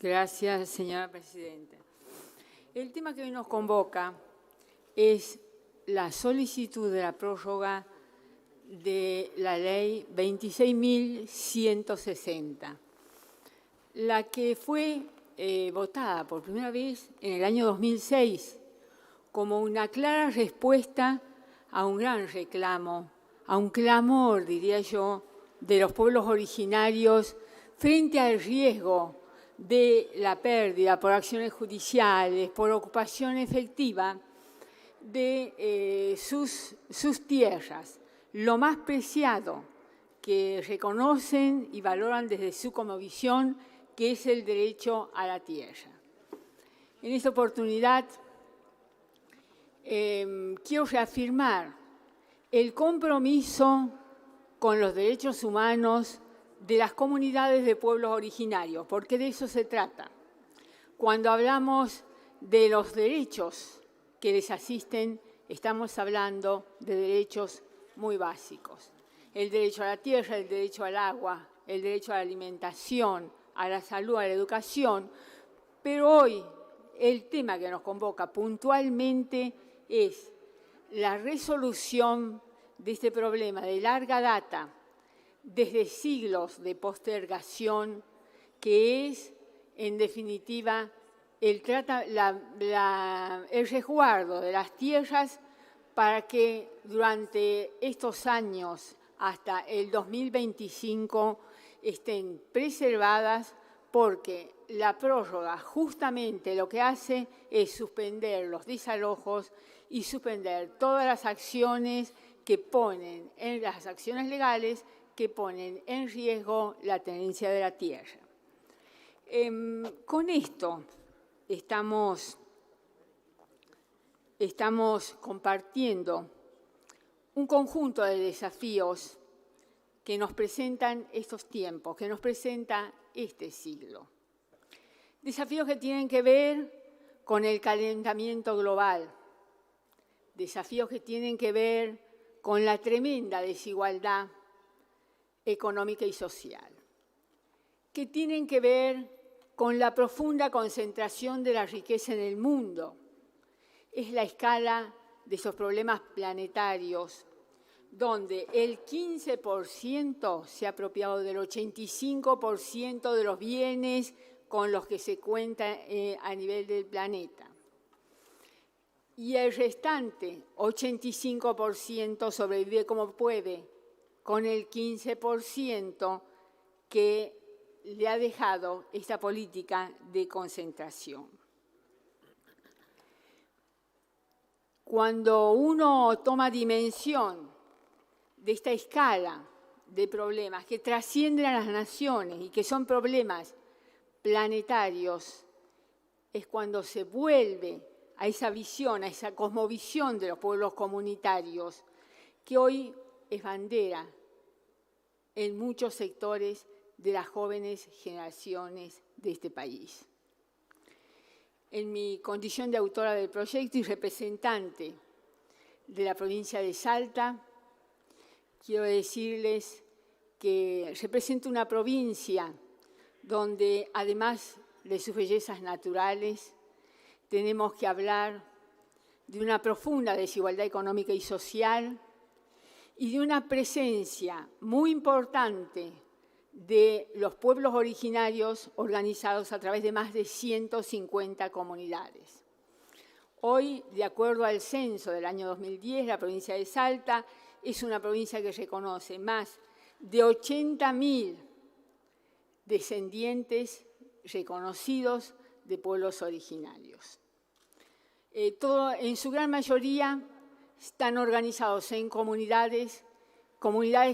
Gracias, señora presidenta. El tema que hoy nos convoca es la solicitud de la prórroga de la ley 26.160, la que fue votada por primera vez en el año 2006 como una clara respuesta a un gran reclamo, a un clamor, diría yo, de los pueblos originarios frente al riesgo de la pérdida por acciones judiciales, por ocupación efectiva de sus tierras, lo más preciado que reconocen y valoran desde su cosmovisión, que es el derecho a la tierra. En esta oportunidad quiero reafirmar el compromiso con los derechos humanos de las comunidades de pueblos originarios, porque de eso se trata. Cuando hablamos de los derechos que les asisten, estamos hablando de derechos muy básicos. El derecho a la tierra, el derecho al agua, el derecho a la alimentación, a la salud, a la educación. Pero hoy el tema que nos convoca puntualmente es la resolución de este problema de larga data, desde siglos de postergación, que es, en definitiva, el resguardo de las tierras para que durante estos años, hasta el 2025, estén preservadas, porque la prórroga justamente lo que hace es suspender los desalojos y suspender todas las acciones que ponen en las acciones legales que ponen en riesgo la tenencia de la tierra. Con esto estamos compartiendo un conjunto de desafíos que nos presentan estos tiempos, que nos presenta este siglo. Desafíos que tienen que ver con el calentamiento global, desafíos que tienen que ver con la tremenda desigualdad económica y social, que tienen que ver con la profunda concentración de la riqueza en el mundo. Es la escala de esos problemas planetarios, donde el 15% se ha apropiado del 85% de los bienes con los que se cuenta a nivel del planeta. Y el restante, 85%, sobrevive como puede, con el 15% que le ha dejado esta política de concentración. Cuando uno toma dimensión de esta escala de problemas que trascienden a las naciones y que son problemas planetarios, es cuando se vuelve a esa visión, a esa cosmovisión de los pueblos comunitarios, que hoy es bandera en muchos sectores de las jóvenes generaciones de este país. En mi condición de autora del proyecto y representante de la provincia de Salta, quiero decirles que represento una provincia donde, además de sus bellezas naturales, tenemos que hablar de una profunda desigualdad económica y social y de una presencia muy importante de los pueblos originarios organizados a través de más de 150 comunidades. Hoy, de acuerdo al censo del año 2010, la provincia de Salta es una provincia que reconoce más de 80.000 descendientes reconocidos de pueblos originarios. En su gran mayoría están organizados en comunidades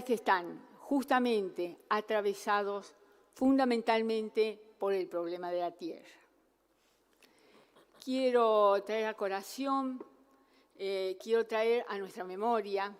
que están justamente atravesados fundamentalmente por el problema de la tierra. Quiero traer a colación, quiero traer a nuestra memoria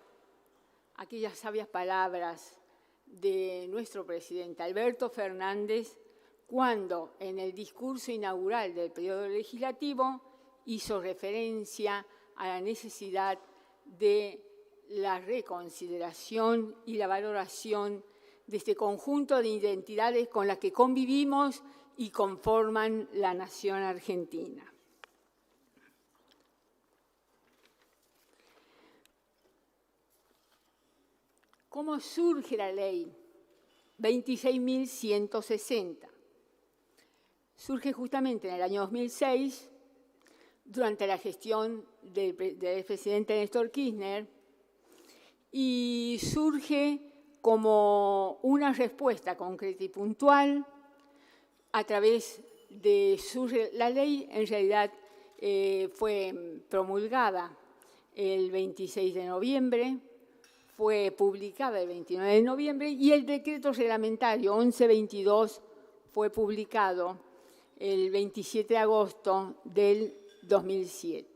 aquellas sabias palabras de nuestro presidente Alberto Fernández cuando en el discurso inaugural del periodo legislativo hizo referencia a la necesidad de la reconsideración y la valoración de este conjunto de identidades con las que convivimos y conforman la nación argentina. ¿Cómo surge la ley 26.160? Surge justamente en el año 2006, durante la gestión del expresidente Néstor Kirchner, y surge como una respuesta concreta y puntual a través de la ley. En realidad fue promulgada el 26 de noviembre, fue publicada el 29 de noviembre y el decreto reglamentario 1122 fue publicado el 27 de agosto del 2007.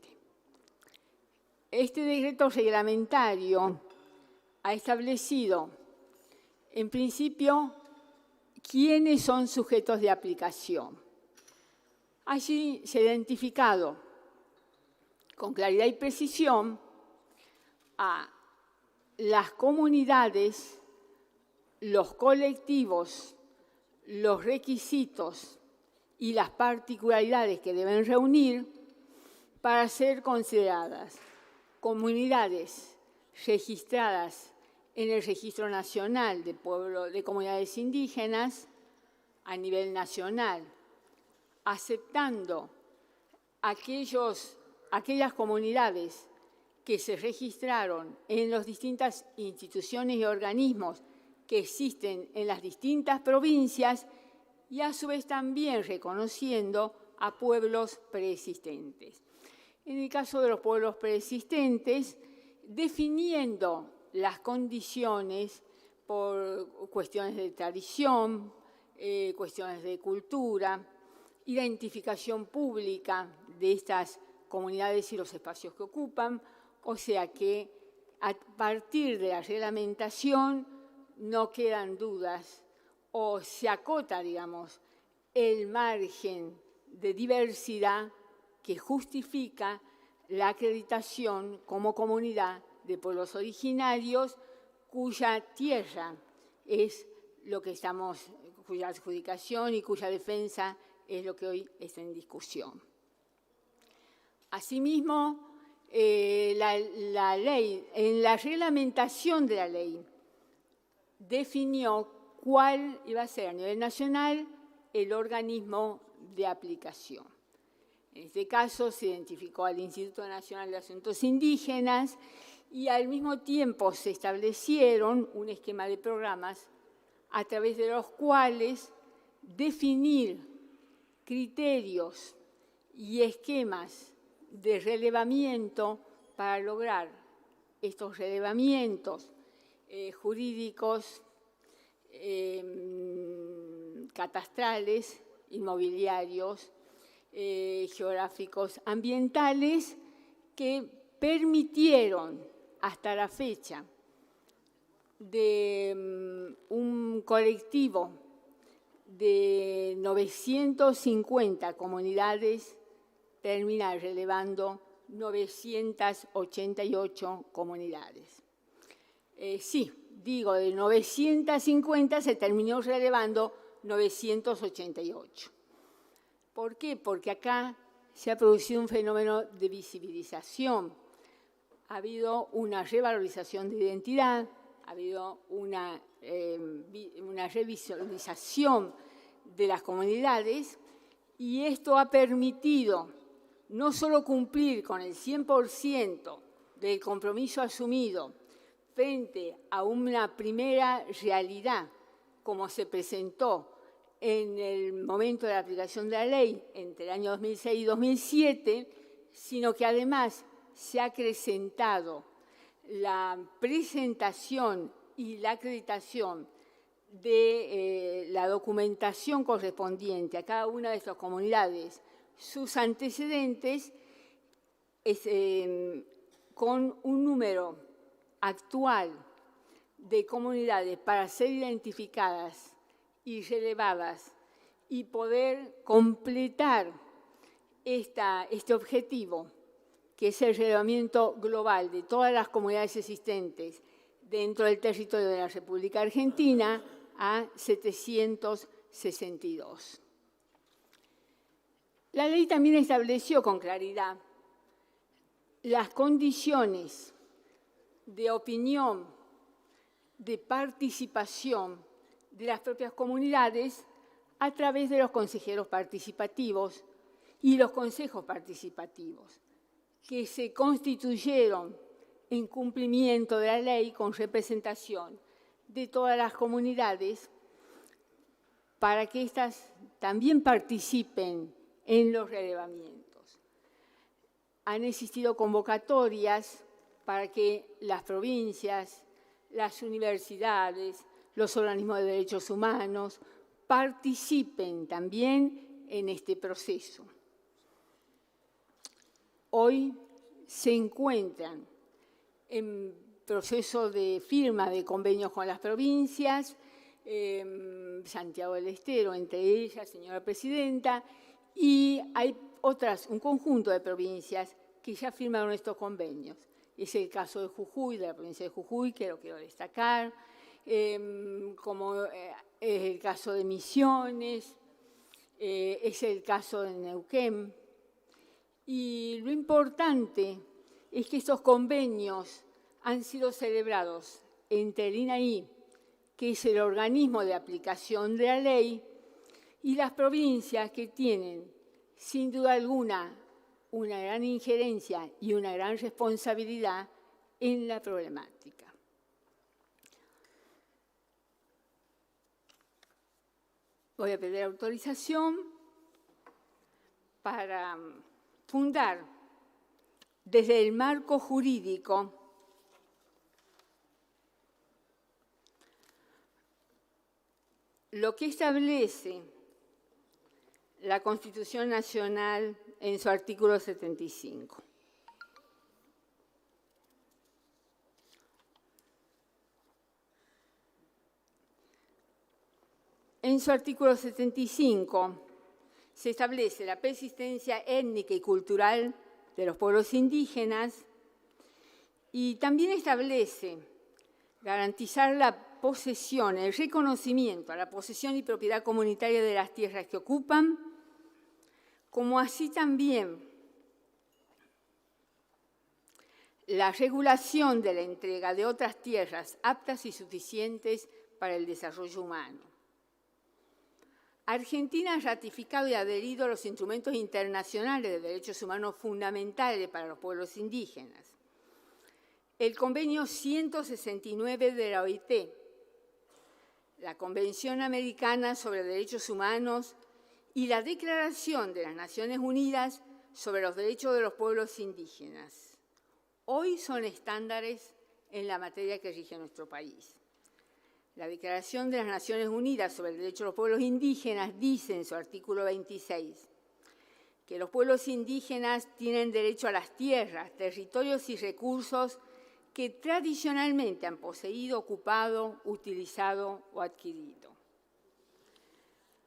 Este decreto reglamentario ha establecido, en principio, quiénes son sujetos de aplicación. Allí se ha identificado con claridad y precisión a las comunidades, los colectivos, los requisitos y las particularidades que deben reunir para ser consideradas comunidades registradas en el Registro Nacional de Comunidades Indígenas a nivel nacional, aceptando aquellas comunidades que se registraron en las distintas instituciones y organismos que existen en las distintas provincias y a su vez también reconociendo a pueblos preexistentes. En el caso de los pueblos preexistentes, definiendo las condiciones por cuestiones de tradición, cuestiones de cultura, identificación pública de estas comunidades y los espacios que ocupan, o sea que a partir de la reglamentación no quedan dudas o se acota, digamos, el margen de diversidad que justifica la acreditación como comunidad de pueblos originarios cuya tierra es lo que cuya adjudicación y cuya defensa es lo que hoy está en discusión. Asimismo, la ley, en la reglamentación de la ley, definió cuál iba a ser a nivel nacional el organismo de aplicación. En este caso se identificó al Instituto Nacional de Asuntos Indígenas y al mismo tiempo se establecieron un esquema de programas a través de los cuales definir criterios y esquemas de relevamiento para lograr estos relevamientos jurídicos, catastrales, inmobiliarios, geográficos, ambientales, que permitieron hasta la fecha de un colectivo de 950 comunidades terminar relevando 988 comunidades. Sí, digo, de 950 se terminó relevando 988. ¿Por qué? Porque acá se ha producido un fenómeno de visibilización. Ha habido una revalorización de identidad, ha habido una revisualización de las comunidades y esto ha permitido no solo cumplir con el 100% del compromiso asumido frente a una primera realidad, como se presentó en el momento de la aplicación de la ley entre el año 2006 y 2007, sino que además se ha acrecentado la presentación y la acreditación de la documentación correspondiente a cada una de estas comunidades, sus antecedentes, con un número actual de comunidades para ser identificadas y relevadas y poder completar este objetivo, que es el relevamiento global de todas las comunidades existentes dentro del territorio de la República Argentina, a 762. La ley también estableció con claridad las condiciones de opinión, de participación de las propias comunidades a través de los consejeros participativos y los consejos participativos, que se constituyeron en cumplimiento de la ley con representación de todas las comunidades para que éstas también participen en los relevamientos. Han existido convocatorias para que las provincias, las universidades, los organismos de derechos humanos participen también en este proceso. Hoy se encuentran en proceso de firma de convenios con las provincias, Santiago del Estero, entre ellas, señora presidenta, y hay un conjunto de provincias que ya firmaron estos convenios. Es el caso de Jujuy, de la provincia de Jujuy, que lo quiero destacar, como es el caso de Misiones, es el caso de Neuquén. Y lo importante es que estos convenios han sido celebrados entre el INAI, que es el organismo de aplicación de la ley, y las provincias que tienen, sin duda alguna, una gran injerencia y una gran responsabilidad en la problemática. Voy a pedir autorización para fundar desde el marco jurídico lo que establece la Constitución Nacional en su artículo 75. En su artículo 75 se establece la persistencia étnica y cultural de los pueblos indígenas y también establece garantizar la posesión, el reconocimiento a la posesión y propiedad comunitaria de las tierras que ocupan, como así también la regulación de la entrega de otras tierras aptas y suficientes para el desarrollo humano. Argentina ha ratificado y adherido a los instrumentos internacionales de derechos humanos fundamentales para los pueblos indígenas. El Convenio 169 de la OIT, la Convención Americana sobre Derechos Humanos y la Declaración de las Naciones Unidas sobre los Derechos de los Pueblos Indígenas. Hoy son estándares en la materia que rige nuestro país. La Declaración de las Naciones Unidas sobre el Derecho de los Pueblos Indígenas dice en su artículo 26 que los pueblos indígenas tienen derecho a las tierras, territorios y recursos que tradicionalmente han poseído, ocupado, utilizado o adquirido.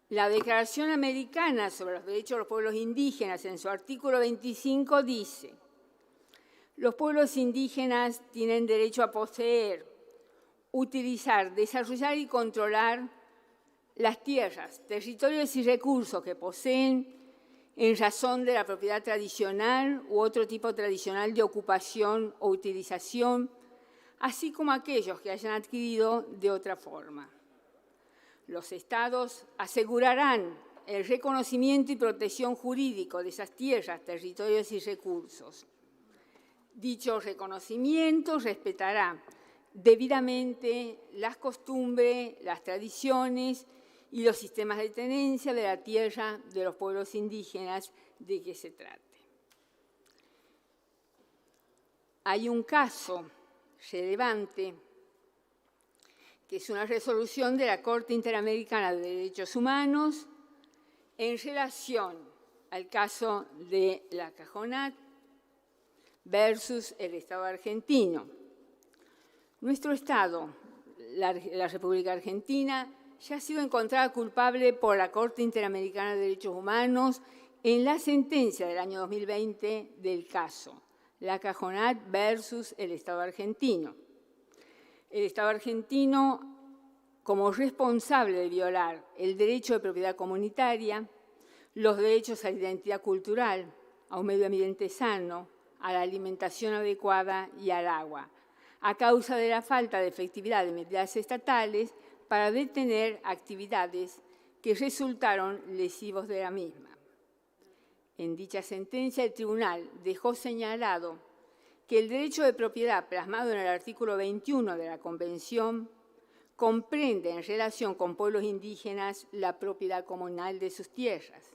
La Declaración Americana sobre los Derechos de los Pueblos Indígenas en su artículo 25 dice: los pueblos indígenas tienen derecho a poseer, utilizar, desarrollar y controlar las tierras, territorios y recursos que poseen en razón de la propiedad tradicional u otro tipo tradicional de ocupación o utilización, así como aquellos que hayan adquirido de otra forma. Los Estados asegurarán el reconocimiento y protección jurídico de esas tierras, territorios y recursos. Dicho reconocimiento respetará debidamente las costumbres, las tradiciones y los sistemas de tenencia de la tierra de los pueblos indígenas de que se trate. Hay un caso relevante que es una resolución de la Corte Interamericana de Derechos Humanos en relación al caso de la Cajonat versus el Estado argentino. Nuestro Estado, la República Argentina, ya ha sido encontrada culpable por la Corte Interamericana de Derechos Humanos en la sentencia del año 2020 del caso, la Cajonat versus el Estado argentino. El Estado argentino, como responsable de violar el derecho de propiedad comunitaria, los derechos a la identidad cultural, a un medio ambiente sano, a la alimentación adecuada y al agua, a causa de la falta de efectividad de medidas estatales para detener actividades que resultaron lesivos de la misma. En dicha sentencia, el tribunal dejó señalado que el derecho de propiedad plasmado en el artículo 21 de la Convención comprende en relación con pueblos indígenas la propiedad comunal de sus tierras.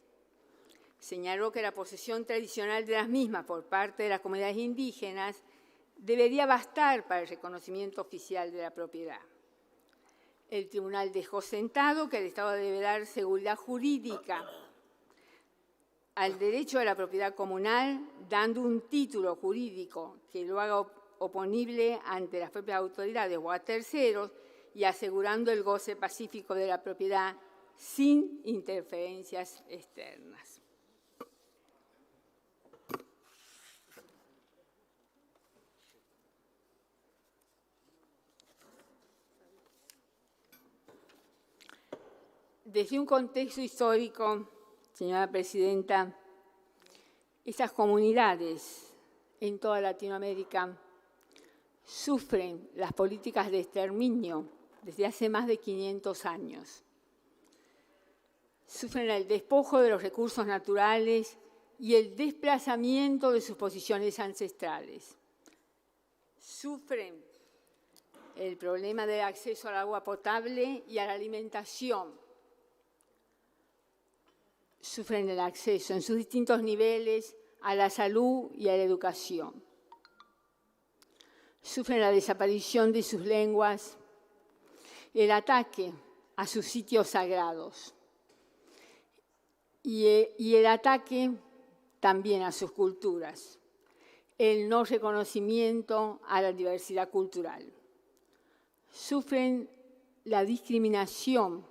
Señaló que la posesión tradicional de las mismas por parte de las comunidades indígenas debería bastar para el reconocimiento oficial de la propiedad. El tribunal dejó sentado que el Estado debe dar seguridad jurídica al derecho a la propiedad comunal, dando un título jurídico que lo haga oponible ante las propias autoridades o a terceros y asegurando el goce pacífico de la propiedad sin interferencias externas. Desde un contexto histórico, señora presidenta, estas comunidades en toda Latinoamérica sufren las políticas de exterminio desde hace más de 500 años. Sufren el despojo de los recursos naturales y el desplazamiento de sus posiciones ancestrales. Sufren el problema del acceso al agua potable y a la alimentación. Sufren el acceso en sus distintos niveles a la salud y a la educación. Sufren la desaparición de sus lenguas, el ataque a sus sitios sagrados y el ataque también a sus culturas, el no reconocimiento a la diversidad cultural. Sufren la discriminación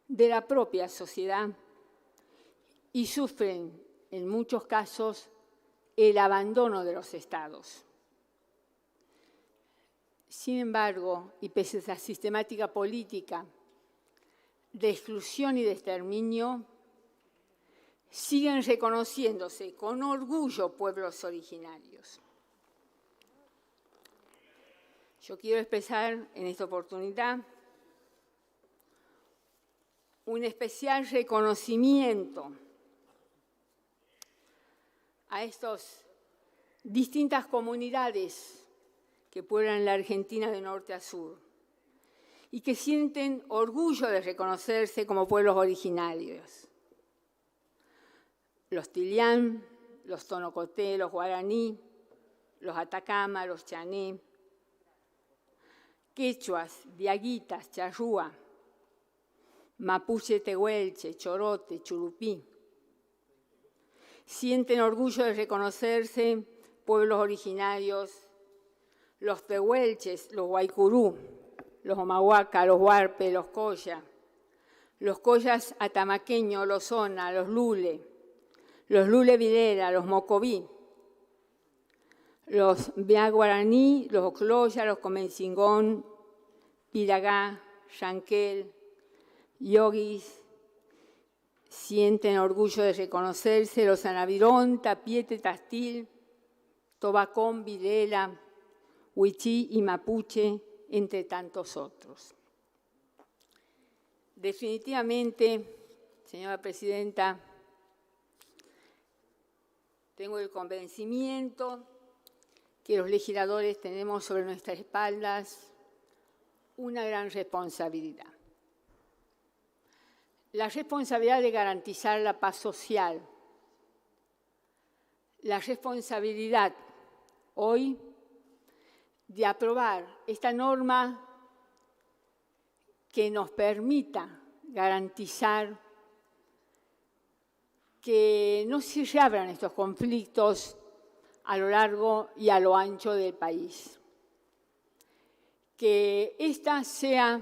de la propia sociedad y sufren, en muchos casos, el abandono de los estados. Sin embargo, y pese a esa sistemática política de exclusión y de exterminio, siguen reconociéndose con orgullo pueblos originarios. Yo quiero expresar en esta oportunidad un especial reconocimiento a estas distintas comunidades que pueblan la Argentina de norte a sur y que sienten orgullo de reconocerse como pueblos originarios. Los Tilián, los Tonocoté, los Guaraní, los Atacama, los Chané, quechuas, diaguitas, charrúa, mapuche, tehuelche, chorote, churupí. Sienten orgullo de reconocerse pueblos originarios, los tehuelches, los guaycurú, los omahuaca, los huarpe, los collas atamaqueños, los ona, los lule vilera, los mocoví, los bea guaraní, los ocloya, los comenzingón, piragá, yanquel, yoguis. Sienten orgullo de reconocerse los anavirón, tapiete, tastil, tobacón, vilela, huichí y mapuche, entre tantos otros. Definitivamente, señora presidenta, tengo el convencimiento que los legisladores tenemos sobre nuestras espaldas una gran responsabilidad. La responsabilidad de garantizar la paz social, la responsabilidad hoy de aprobar esta norma que nos permita garantizar que no se reabran estos conflictos a lo largo y a lo ancho del país. Que esta sea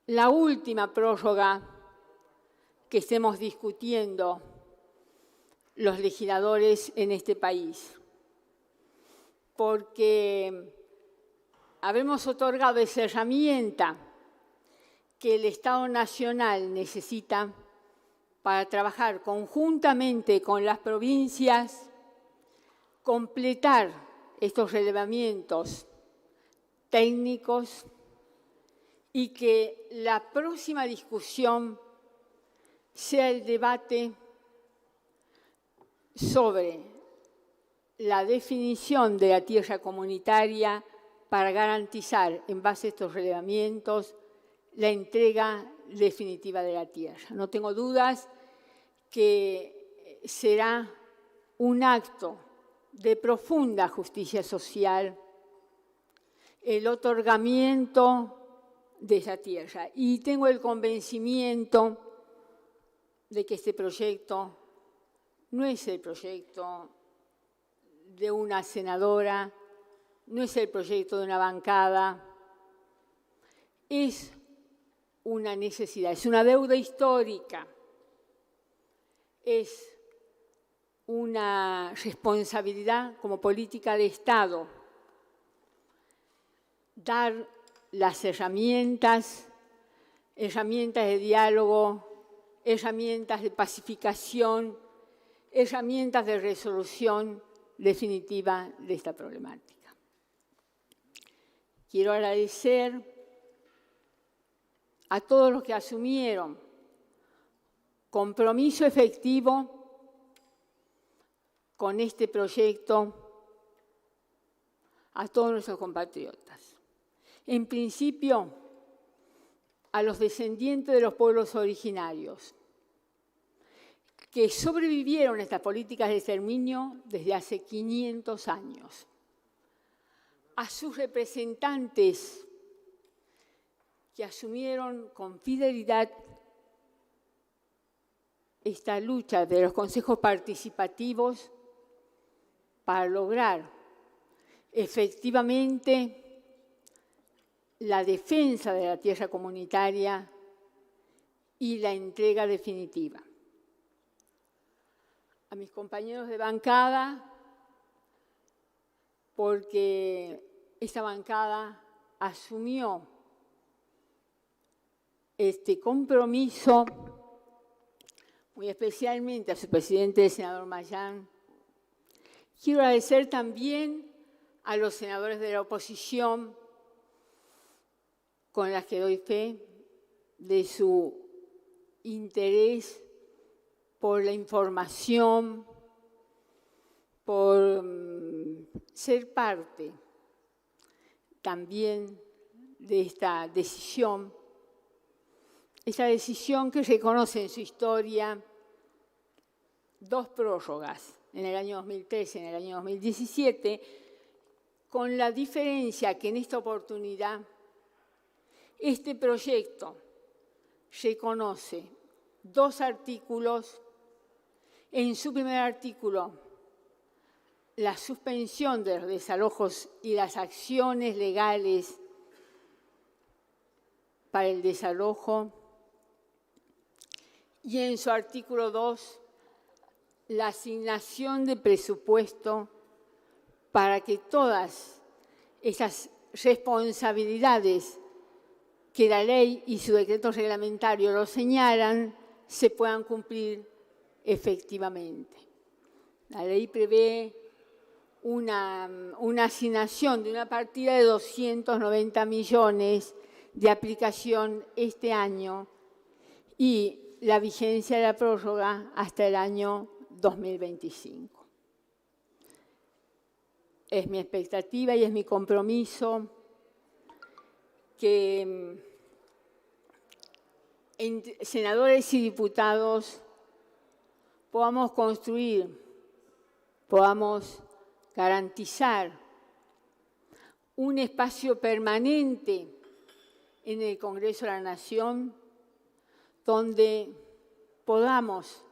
la última prórroga que estemos discutiendo los legisladores en este país, porque habremos otorgado esa herramienta que el Estado Nacional necesita para trabajar conjuntamente con las provincias, completar estos relevamientos técnicos y que la próxima discusión sea el debate sobre la definición de la tierra comunitaria para garantizar, en base a estos relevamientos, la entrega definitiva de la tierra. No tengo dudas que será un acto de profunda justicia social el otorgamiento de esa tierra. Y tengo el convencimiento de que este proyecto no es el proyecto de una senadora, no es el proyecto de una bancada, es una necesidad, es una deuda histórica, es una responsabilidad como política de Estado, dar las herramientas de diálogo, herramientas de pacificación, herramientas de resolución definitiva de esta problemática. Quiero agradecer a todos los que asumieron compromiso efectivo con este proyecto, a todos nuestros compatriotas. En principio, a los descendientes de los pueblos originarios, que sobrevivieron a estas políticas de exterminio desde hace 500 años. A sus representantes que asumieron con fidelidad esta lucha de los consejos participativos para lograr efectivamente la defensa de la tierra comunitaria y la entrega definitiva. A mis compañeros de bancada, porque esta bancada asumió este compromiso, muy especialmente a su presidente, el senador Mayán. Quiero agradecer también a los senadores de la oposición, con las que doy fe de su interés por la información, por ser parte también de esta decisión que reconoce en su historia 2 prórrogas, en el año 2013 y en el año 2017, con la diferencia que en esta oportunidad este proyecto reconoce 2 artículos. En su primer artículo, la suspensión de los desalojos y las acciones legales para el desalojo. Y en su artículo 2, la asignación de presupuesto para que todas esas responsabilidades que la ley y su decreto reglamentario lo señalan, se puedan cumplir efectivamente. La ley prevé una asignación de una partida de 290 millones de aplicación este año y la vigencia de la prórroga hasta el año 2025. Es mi expectativa y es mi compromiso que senadores y diputados podamos construir, podamos garantizar un espacio permanente en el Congreso de la Nación donde podamos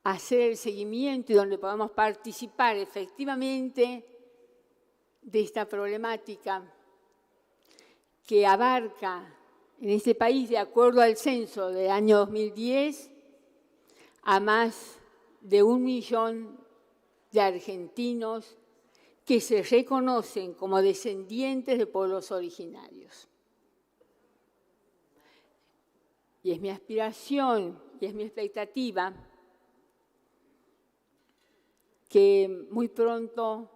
hacer el seguimiento y donde podamos participar efectivamente de esta problemática que abarca en este país, de acuerdo al censo del año 2010, a más de 1 millón de argentinos que se reconocen como descendientes de pueblos originarios. Y es mi aspiración y es mi expectativa, que muy pronto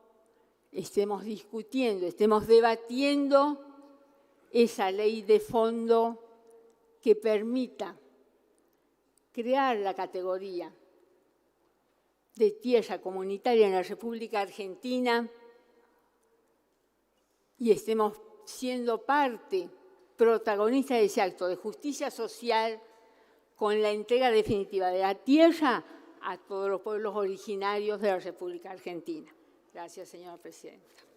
estemos discutiendo, estemos debatiendo esa ley de fondo que permita crear la categoría de tierra comunitaria en la República Argentina y estemos siendo parte protagonista de ese acto de justicia social con la entrega definitiva de la tierra a todos los pueblos originarios de la República Argentina. Gracias, señora presidenta.